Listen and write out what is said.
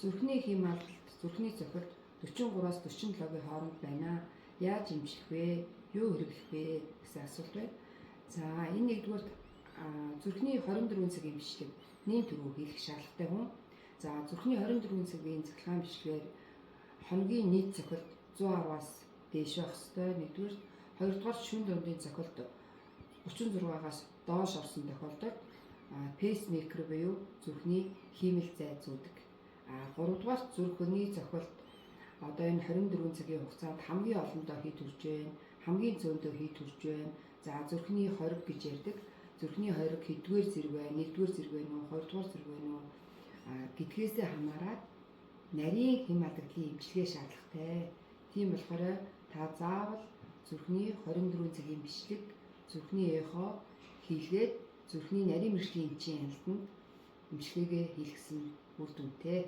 Зүрхний хямаалалт, зүрхний цохилт 43-аас 47-гийн хооронд байна. Яаж эмчлэх вэ? Юу хэрэглэх вэ гэсэн асуулт байна. За энэ нэгдүгээр зүрхний 24 цагийн бичлэг нэм төрөө хийх шаардлагатай хүн. За зүрхний 24 цагийн цахилгаан бичлэгээр хоногийн нийт цохилт 110-аас дээш байх ёстой. Нэгдүгээр, хоёрдугаар шөнө дундын цохилт 36-аас доош орсон тохиолдолд пейсмейкер буюу зүрхний хиймэл зайзуудаг. Гуравдугаар зүрх хөний цохилт одоо энэ 24 цагийн хугацаанд хамгийн олондоо хит хүрч байна. Хамгийн зөөндөө хит хүрч байна. За зүрхний хориг гэж ярьдаг. Зүрхний хориг хэдвэр зэрэг байна? Нэгдүгээр зэрэг байна уу? Хоёрдугаар зэрэг байна уу? Гэдгээсээ хамаарат нарийн хямаалагдлын эмчилгээ шаардлагатай. Тийм болохоор та заавал зүрхний 24 цагийн бичлэг, зүрхний эхо хийлгээд зүрхний нарийн мэргэжлийн эмчийн хяналтанд эмчилгээгээ хийлгэсэн үр дүнтэй.